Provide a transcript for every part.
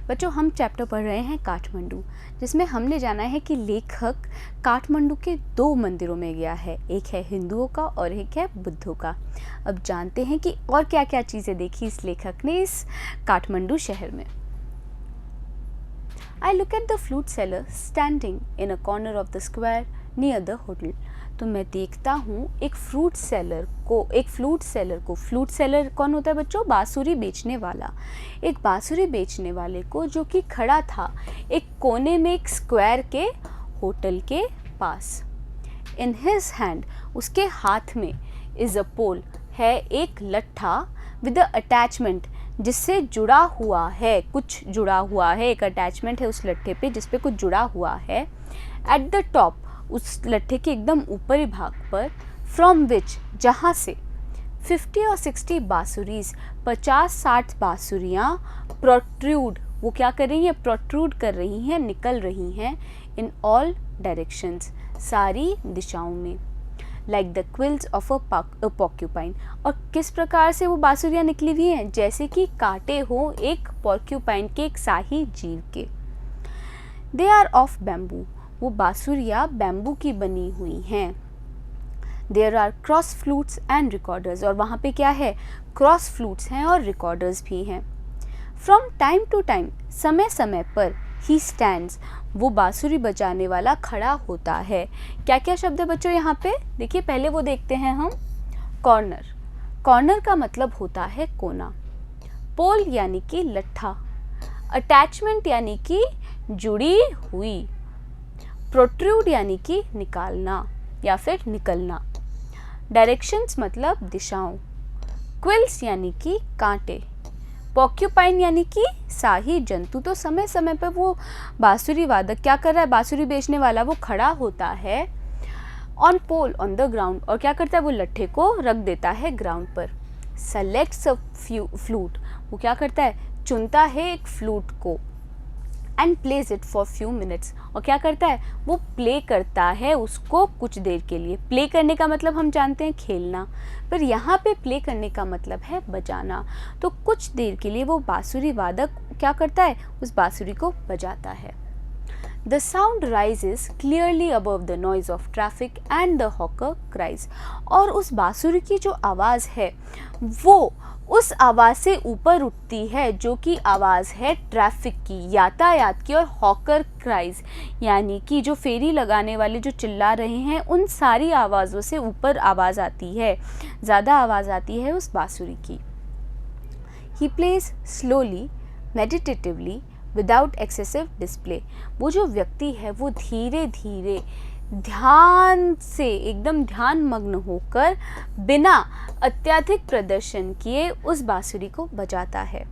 बच्चों हम चैप्टर पढ़ रहे हैं काठमांडू, जिसमें हमने जाना है कि लेखक काठमांडू के 2 मंदिरों में गया है, एक है हिंदुओं का और एक है बुद्धों का। अब जानते हैं कि और क्या क्या चीज़ें देखी इस लेखक ने इस काठमांडू शहर में। I look at the flute seller standing in a corner of the square near the hotel. तो मैं देखता हूँ एक फ्रूट सेलर को फ्लूट सेलर कौन होता है बच्चों? बांसुरी बेचने वाला। एक बांसुरी बेचने वाले को जो कि खड़ा था एक कोने में एक स्क्वायर के होटल के पास। इन हिज हैंड, उसके हाथ में, इज अ पोल, है एक लट्ठा विद अ अटैचमेंट, जिससे जुड़ा हुआ है, कुछ जुड़ा हुआ है, एक अटैचमेंट है उस लट्ठे पे जिस पे कुछ जुड़ा हुआ है। एट द टॉप, उस लट्ठे के एकदम ऊपरी भाग पर, फ्रॉम विच, जहाँ से 50 और 60 बांसुरीज, 50-60 बांसुरियाँ प्रोट्रूड, वो क्या कर रही हैं? प्रोट्रूड कर रही हैं, निकल रही हैं, इन ऑल डायरेक्शंस, सारी दिशाओं में, like the quills of a porcupine. और किस प्रकार से वो बांसुरियाँ निकली हुई हैं? जैसे कि कांटे हो एक पॉर्क्यूपाइन के, एक शाही जीव के। दे आर ऑफ बैम्बू, वो बांसुरियाँ बैम्बू की बनी हुई हैं। There are cross flutes and recorders, और वहाँ पे क्या है? क्रॉस फ्लूट्स हैं और रिकॉर्डर्स भी हैं। फ्रॉम टाइम टू टाइम, समय समय पर, ही स्टैंड्स, वो बांसुरी बजाने वाला खड़ा होता है। क्या क्या शब्द है बच्चों यहाँ पे? देखिए पहले वो देखते हैं हम। कॉर्नर, कॉर्नर का मतलब होता है कोना। पोल यानी कि लट्ठा। अटैचमेंट यानी कि जुड़ी हुई। प्रोट्रूड यानी कि निकालना या फिर निकलना। डायरेक्शंस मतलब दिशाओं। क्विल्स यानी कि कांटे। पॉर्क्यूपाइन यानी कि शाही जंतु। तो समय समय पर वो बांसुरी वादक क्या कर रहा है? बांसुरी बेचने वाला वो खड़ा होता है on pole, on the ground, और क्या करता है? वो लट्ठे को रख देता है ग्राउंड पर। सेलेक्ट्स अ फ्लूट, वो क्या करता है? चुनता है एक फ्लूट को। And plays it for few minutes, और क्या करता है? वो प्ले करता है उसको कुछ देर के लिए। प्ले करने का मतलब हम जानते हैं खेलना, पर यहाँ पे प्ले करने का मतलब है बजाना। तो कुछ देर के लिए वो बांसुरी वादक क्या करता है? उस बांसुरी को बजाता है। The sound rises clearly above the noise of traffic and the hawker cries, और उस बांसुरी की जो आवाज़ है वो उस आवाज़ से ऊपर उठती है जो कि आवाज़ है ट्रैफिक की, यातायात की, और हॉकर क्राइज यानी कि जो फेरी लगाने वाले जो चिल्ला रहे हैं उन सारी आवाज़ों से ऊपर आवाज़ आती है, ज़्यादा आवाज़ आती है उस बांसुरी की। He plays slowly, meditatively, without excessive display, वो जो व्यक्ति है वो धीरे धीरे ध्यान से, एकदम ध्यान मग्न होकर, बिना अत्यधिक प्रदर्शन किए उस बांसुरी को बजाता है।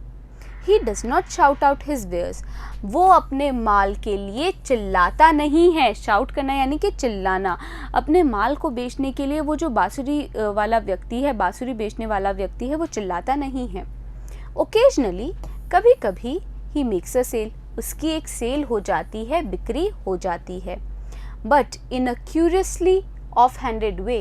He does not shout out his wares, वो अपने माल के लिए चिल्लाता नहीं है। शाउट करना यानी कि चिल्लाना। अपने माल को बेचने के लिए वो जो बांसुरी वाला व्यक्ति है, बांसुरी बेचने वाला व्यक्ति है, वो चिल्लाता नहीं है। Occasionally, कभी कभी, ही मेक्स अ सेल, उसकी एक सेल हो जाती है, बिक्री हो जाती है। But in a curiously off handed way,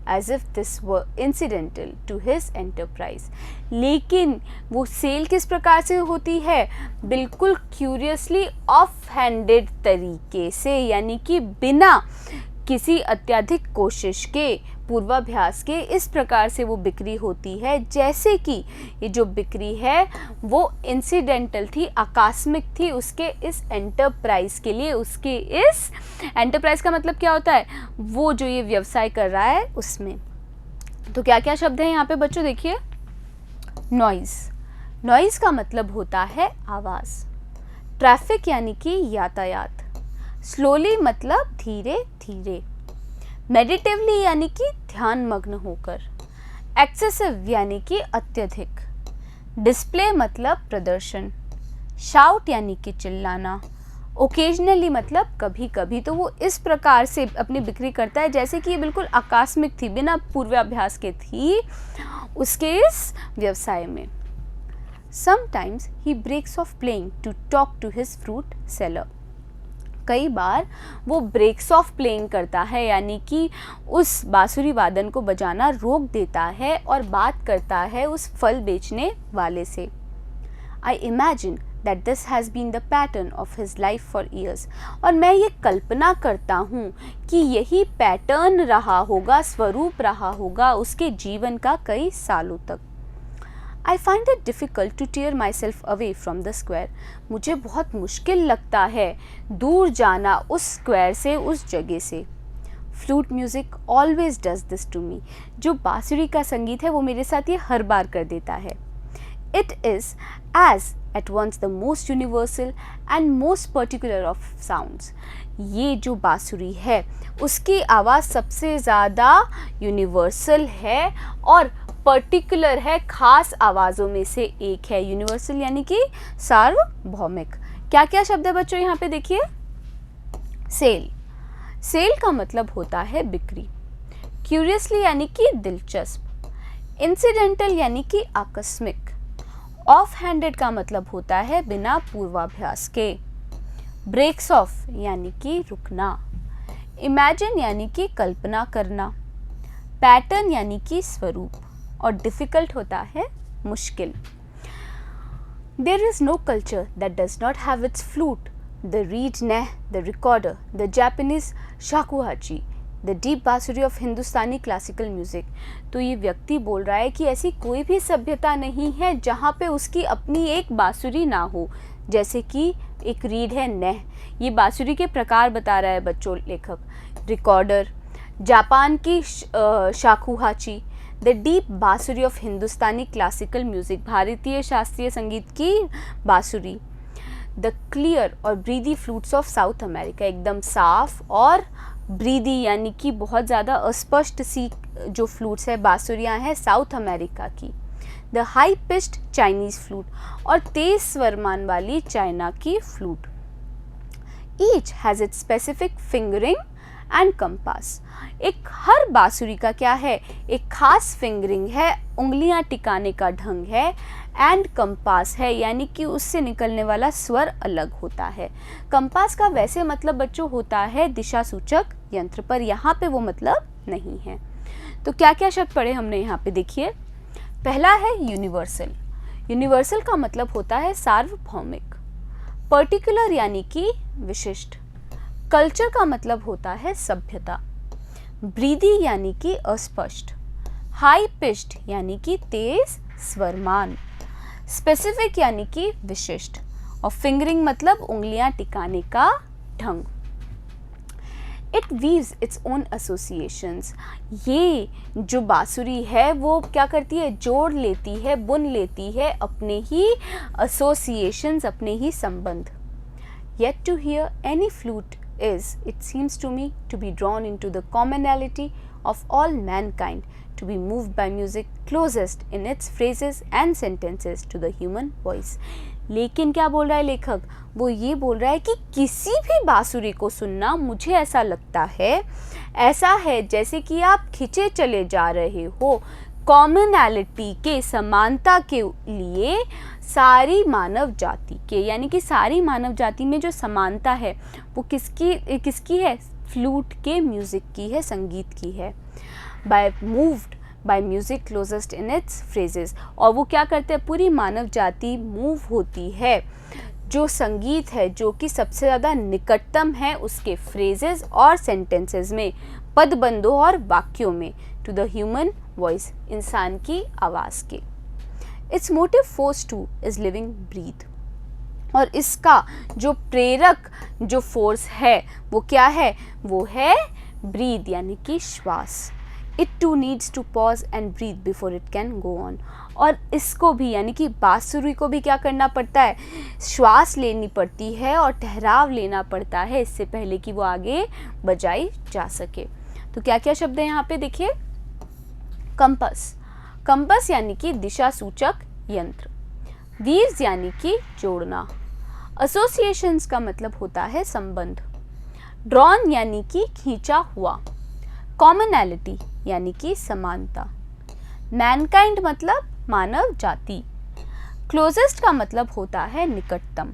as if this were incidental to his enterprise, लेकिन वो सेल किस प्रकार से होती है? बिल्कुल क्यूरियसली ऑफ हैंडेड तरीके से, यानी कि बिना किसी अत्यधिक कोशिश के, पूर्वाभ्यास के, इस प्रकार से वो बिक्री होती है जैसे कि ये जो बिक्री है वो इंसिडेंटल थी, आकस्मिक थी उसके इस एंटरप्राइज के लिए। उसके इस एंटरप्राइज का मतलब क्या होता है? वो जो ये व्यवसाय कर रहा है उसमें। तो क्या क्या शब्द हैं यहाँ पे बच्चों? देखिए, नॉइज, नॉइज का मतलब होता है आवाज़। ट्रैफिक यानी कि यातायात। स्लोली मतलब धीरे धीरे। मेडिटेवली यानी कि ध्यान मग्न होकर। एक्सेसिव यानी कि अत्यधिक। डिस्प्ले मतलब प्रदर्शन। शाउट यानी कि चिल्लाना। ओकेजनली मतलब कभी कभी। तो वो इस प्रकार से अपनी बिक्री करता है जैसे कि ये बिल्कुल आकस्मिक थी, बिना पूर्वाभ्यास के थी उसके इस व्यवसाय में। Sometimes he breaks off playing to talk to his fruit seller, कई बार वो ब्रेक्स ऑफ प्लेइंग करता है, यानी कि उस बांसुरी वादन को बजाना रोक देता है और बात करता है उस फल बेचने वाले से। I imagine that this has been the pattern of his life for years. और मैं ये कल्पना करता हूँ कि यही पैटर्न रहा होगा, स्वरूप रहा होगा उसके जीवन का कई सालों तक. I find it difficult to tear myself away from the square. मुझे बहुत मुश्किल लगता है दूर जाना उस स्क्वायर से, उस जगह से. Flute music always does this to me. जो बांसुरी का संगीत है वो मेरे साथ ये हर बार कर देता है. It is as at once the most universal and most particular of sounds. ये जो बांसुरी है उसकी आवाज़ सबसे ज़्यादा यूनिवर्सल है और पर्टिकुलर है, खास आवाज़ों में से एक है. यूनिवर्सल यानी कि सार्वभौमिक. क्या क्या शब्द है बच्चों यहाँ पे देखिए. सेल. सेल का मतलब होता है बिक्री. क्यूरियसली यानी कि दिलचस्प. इंसिडेंटल यानी कि आकस्मिक. ऑफ हैंडेड का मतलब होता है बिना पूर्वाभ्यास के. ब्रेक्स ऑफ यानी कि रुकना. इमेजिन यानी कि कल्पना करना. पैटर्न यानी कि स्वरूप. और डिफ़िकल्ट होता है मुश्किल. There is no culture that does not have its flute. The reed neh, the recorder, the Japanese shakuhachi, the deep बांसुरी of हिंदुस्तानी क्लासिकल म्यूज़िक. तो ये व्यक्ति बोल रहा है कि ऐसी कोई भी सभ्यता नहीं है जहाँ पे उसकी अपनी एक बांसुरी ना हो. जैसे कि एक रीड है नेह, ये बांसुरी के प्रकार बता रहा है बच्चों लेखक. रिकॉर्डर, जापान की शाकुहाची, द डीप बांसुरी ऑफ हिंदुस्तानी क्लासिकल म्यूज़िक, भारतीय शास्त्रीय संगीत की बांसुरी. द क्लियर और ब्रीदी फ्लूट्स ऑफ साउथ अमेरिका, एकदम साफ और ब्रीदी यानी कि बहुत ज़्यादा अस्पष्ट सी जो फ्लूट्स है, बांसुरियाँ हैं साउथ अमेरिका की. The high pitched Chinese flute, और तेज स्वरमान वाली चाइना की flute. Each has its specific fingering and compass. एक हर बांसुरी का क्या है, एक खास फिंगरिंग है, उंगलियां टिकाने का ढंग है, एंड कंपास है यानी कि उससे निकलने वाला स्वर अलग होता है. कंपास का वैसे मतलब बच्चों होता है दिशा सूचक यंत्र, पर यहाँ पे वो मतलब नहीं है. तो क्या क्या शब्द पढ़े हमने यहाँ पे देखिए. पहला है यूनिवर्सल. यूनिवर्सल का मतलब होता है सार्वभौमिक. पर्टिकुलर यानी कि विशिष्ट. कल्चर का मतलब होता है सभ्यता. ब्रीदी यानी कि अस्पष्ट. हाई पिच्ड यानी कि तेज स्वरमान. स्पेसिफिक यानी कि विशिष्ट. और फिंगरिंग मतलब उंगलियां टिकाने का ढंग. It weaves its own associations. ये जो बांसुरी है वो क्या करती है, जोड़ लेती है, बुन लेती है अपने ही एसोसिएशंस, अपने ही संबंध. Yet to hear any flute is, it seems to me, to be drawn into the commonality of all mankind, to be moved by music closest in its phrases and sentences to the human voice. लेकिन क्या बोल रहा है लेखक, वो ये बोल रहा है कि किसी भी बांसुरी को सुनना मुझे ऐसा लगता है, ऐसा है जैसे कि आप खिंचे चले जा रहे हो कॉमनैलिटी के, समानता के लिए सारी मानव जाति के, यानी कि सारी मानव जाति में जो समानता है वो किसकी है, फ्लूट के म्यूज़िक की है, संगीत की है. By moved by music closest in its phrases. और वो क्या करते हैं, पूरी मानव जाति मूव होती है जो संगीत है जो कि सबसे ज़्यादा निकटतम है उसके फ्रेजेस और सेंटेंसेस में, पदबंधों और वाक्यों में, टू द ह्यूमन वॉइस, इंसान की आवाज़ के. It's motive force too is living breath. और इसका जो प्रेरक जो फोर्स है वो क्या है, वो है ब्रीथ यानी कि श्वास. It too needs to pause and breathe before it can go on. और इसको भी यानी कि बांसुरी को भी क्या करना पड़ता है, श्वास लेनी पड़ती है और ठहराव लेना पड़ता है इससे पहले कि वो आगे बजाई जा सके. तो क्या क्या शब्द है यहाँ पे देखिए. कंपास. कंपास यानी कि दिशा सूचक यंत्र. वीव्स यानी कि जोड़ना. एसोसिएशंस का मतलब होता है संबंध. ड्रॉन यानी कि खींचा हुआ. कॉमनैलिटी यानी कि समानता. मैनकाइंड मतलब मानव जाति. क्लोजेस्ट का मतलब होता है निकटतम.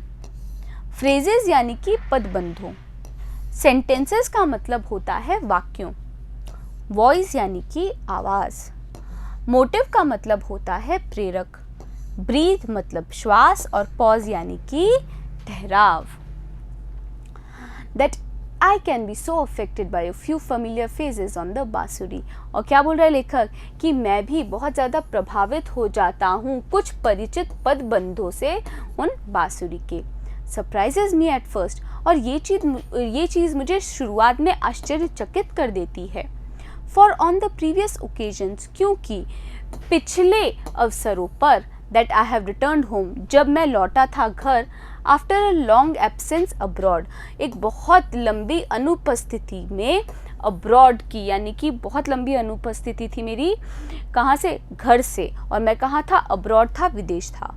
फ्रेजेस यानी कि पदबंधों. सेंटेंसेस का मतलब होता है वाक्यों. वॉइस यानी कि आवाज़. मोटिव का मतलब होता है प्रेरक. ब्रीथ मतलब श्वास और पॉज यानी कि ठहराव। That I can be so affected by a few familiar phases on the बांसुरी। और क्या बोल रहा है लेखक कि मैं भी बहुत ज़्यादा प्रभावित हो जाता हूँ कुछ परिचित पदबंधों से उन बांसुरी के। सरप्राइजेज मी एट फर्स्ट, और ये चीज़ मुझे शुरुआत में आश्चर्यचकित कर देती है। For on the previous occasions, क्योंकि पिछले अवसरों पर, that I have return home, जब मैं लौटा था घर, after a long absence abroad, एक बहुत लंबी अनुपस्थिति में, अब्रॉड की यानी कि बहुत लंबी अनुपस्थिति थी मेरी, कहाँ से, घर से, और मैं कहाँ था, अब्रॉड था, विदेश था।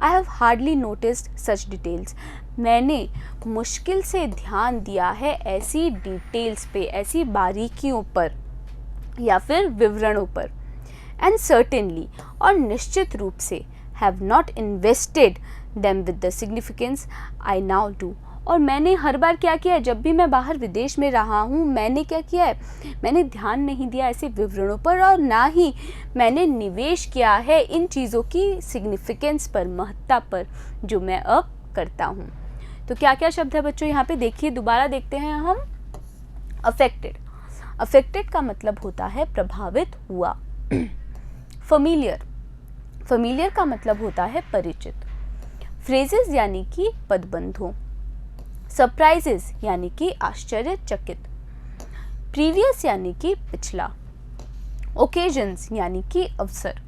I have hardly noticed such details, मैंने मुश्किल से ध्यान दिया है ऐसी डिटेल्स पे, ऐसी बारीकियों पर या फिर विवरणों पर। एंड सर्टेनली, और निश्चित रूप से, have not invested them with the significance I now do, और मैंने हर बार क्या किया है, जब भी मैं बाहर विदेश में रहा हूँ, मैंने क्या किया है, मैंने ध्यान नहीं दिया ऐसे विवरणों पर, और ना ही मैंने निवेश किया है इन चीज़ों की सिग्निफिकेंस पर, महत्ता पर, जो मैं अब करता हूँ। तो क्या क्या शब्द है बच्चों यहाँ पे देखिए, दोबारा देखते हैं हम। अफेक्टेड, अफेक्टेड का मतलब होता है प्रभावित हुआ। फैमिलियर, फैमिलियर का मतलब होता है परिचित। फ्रेजेस यानी कि पदबंधों। सरप्राइजेस यानी कि आश्चर्यचकित। प्रीवियस यानी कि पिछला। ओकेजन्स यानी कि अवसर।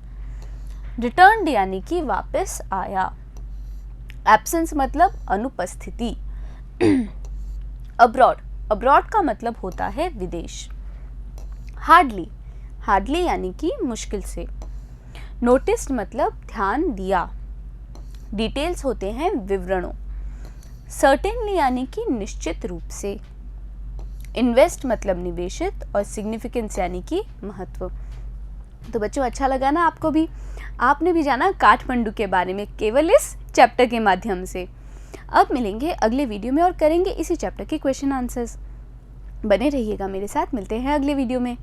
रिटर्न्ड यानी कि वापस आया। एब्सेंस मतलब अनुपस्थिति। अब्रॉड, अब्रॉड का मतलब होता है विदेश। हार्डली, हार्डली यानी कि मुश्किल से। नोटिस्ड मतलब ध्यान दिया। डिटेल्स होते हैं विवरणों। सर्टेनली यानी कि निश्चित रूप से। इन्वेस्ट मतलब निवेशित, और सिग्निफिकेंस यानी कि महत्व। तो बच्चों अच्छा लगा ना आपको भी, आपने भी जाना काठमांडू के बारे में केवल इस चैप्टर के माध्यम से। अब मिलेंगे अगले वीडियो में और करेंगे इसी चैप्टर के क्वेश्चन आंसर्स। बने रहिएगा मेरे साथ, मिलते हैं अगले वीडियो में।